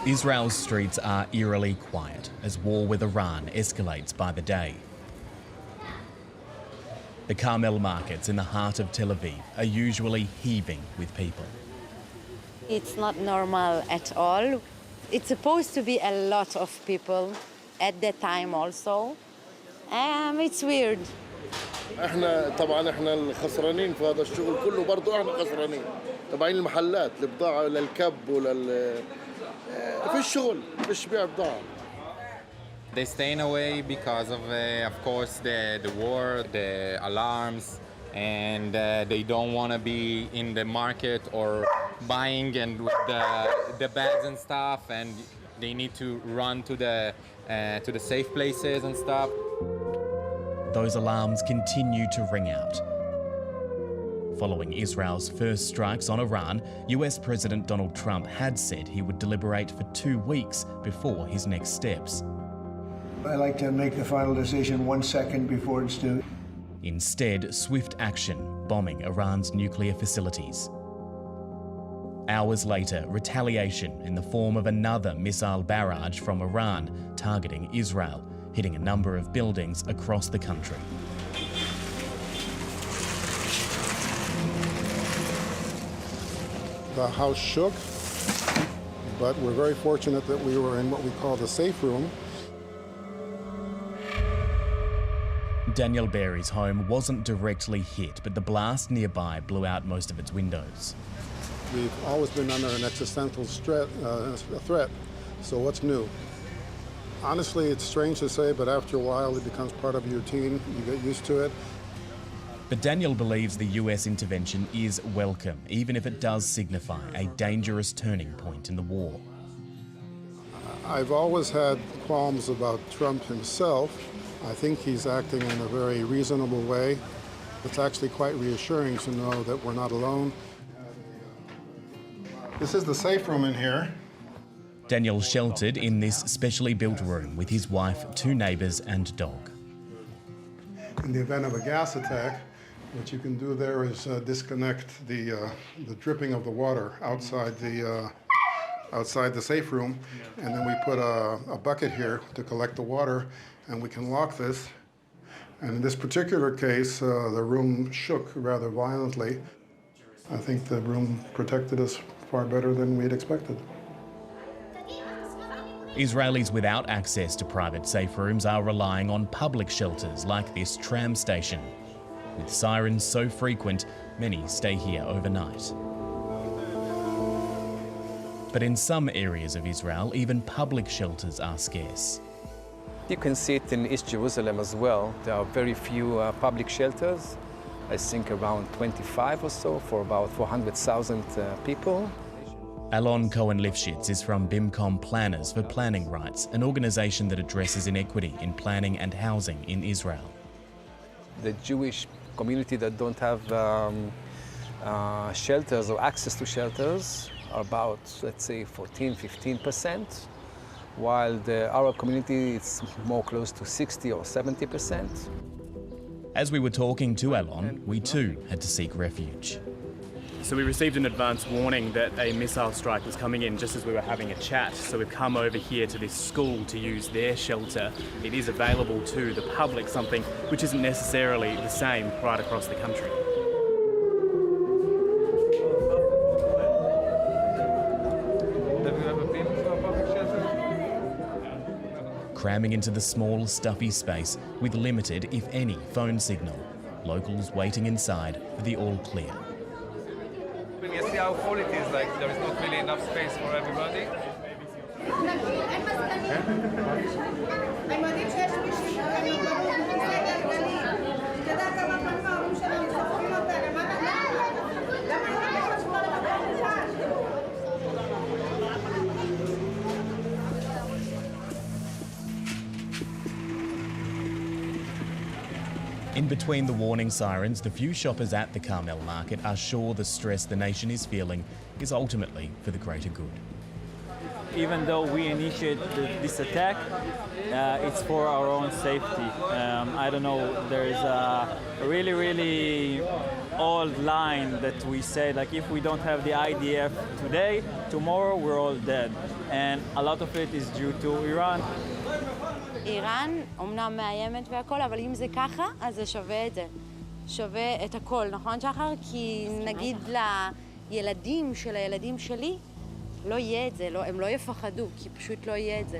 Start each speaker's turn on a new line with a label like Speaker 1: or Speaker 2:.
Speaker 1: Israel's streets are eerily quiet as war with Iran escalates by the day. The Carmel markets in the heart of Tel Aviv are usually heaving with people.
Speaker 2: It's not normal at all. It's supposed to be a lot of people at that time also. It's weird.
Speaker 3: احنا الخسرانين في هذا الشغل كله برضه احنا خسرانين تبعين المحلات البضاعة للكب في الشغل مش بيع بضاعة.
Speaker 4: They staying away because of course, the war, the alarms, and they don't want to be in the market or buying and with the bags and stuff, and they need to run to the safe places and stuff.
Speaker 1: Those alarms continue to ring out. Following Israel's first strikes on Iran, US President Donald Trump had said he would deliberate for 2 weeks before his next steps.
Speaker 5: I like to make the final decision 1 second before it's due.
Speaker 1: Instead, swift action, bombing Iran's nuclear facilities. Hours later, retaliation in the form of another missile barrage from Iran targeting Israel, hitting a number of buildings across the country.
Speaker 6: The house shook, but we're very fortunate that we were in what we call the safe room.
Speaker 1: Daniel Berry's home wasn't directly hit, but the blast nearby blew out most of its windows.
Speaker 6: We've always been under an existential threat, so what's new? Honestly, it's strange to say, but after a while it becomes part of your routine. You get used to it.
Speaker 1: But Daniel believes the US intervention is welcome, even if it does signify a dangerous turning point in the war.
Speaker 6: I've always had qualms about Trump himself. I think he's acting in a very reasonable way. It's actually quite reassuring to know that we're not alone. This is the safe room in here.
Speaker 1: Daniel sheltered in this specially built room with his wife, 2 neighbours and dog.
Speaker 6: In the event of a gas attack, what you can do there is disconnect the dripping of the water outside the safe room, and then we put a bucket here to collect the water, and we can lock this. And in this particular case, the room shook rather violently. I think the room protected us far better than we'd expected.
Speaker 1: Israelis without access to private safe rooms are relying on public shelters like this tram station. With sirens so frequent, many stay here overnight. But in some areas of Israel, even public shelters are scarce.
Speaker 7: You can see it in East Jerusalem as well. There are very few public shelters, I think around 25 or so for about 400,000 people.
Speaker 1: Alon Cohen-Lifshitz is from BIMCOM Planners for Planning Rights, an organisation that addresses inequity in planning and housing in Israel.
Speaker 7: The Jewish community that don't have shelters or access to shelters are about, let's say, 14–15%, while the Arab community is more close to 60 or 70%.
Speaker 1: As we were talking to Alon, we too had to seek refuge.
Speaker 8: So we received an advance warning that a missile strike was coming in just as we were having a chat. So we've come over here to this school to use their shelter. It is available to the public, something which isn't necessarily the same right across the country.
Speaker 7: Have you ever been to a public shelter?
Speaker 1: Cramming into the small, stuffy space with limited, if any, phone signal. Locals waiting inside for the all clear.
Speaker 7: You see how full it is, like there is not really enough space for everybody.
Speaker 1: In between the warning sirens, the few shoppers at the Carmel market are sure the stress the nation is feeling is ultimately for the greater good.
Speaker 9: Even though we initiate this attack, it's for our own safety. I don't know, there is a really old line that we say, like, if we don't have the IDF today, tomorrow we're all dead. And a lot of it is due to Iran.
Speaker 2: איראן אומנם מאיימת והכל, אבל אם זה ככה, אז זה שווה את זה. שווה את הכל, נכון שחר? כי נגיד לילדים של הילדים שלי, לא יהיה את זה, הם לא יפחדו, כי פשוט לא יהיה את זה.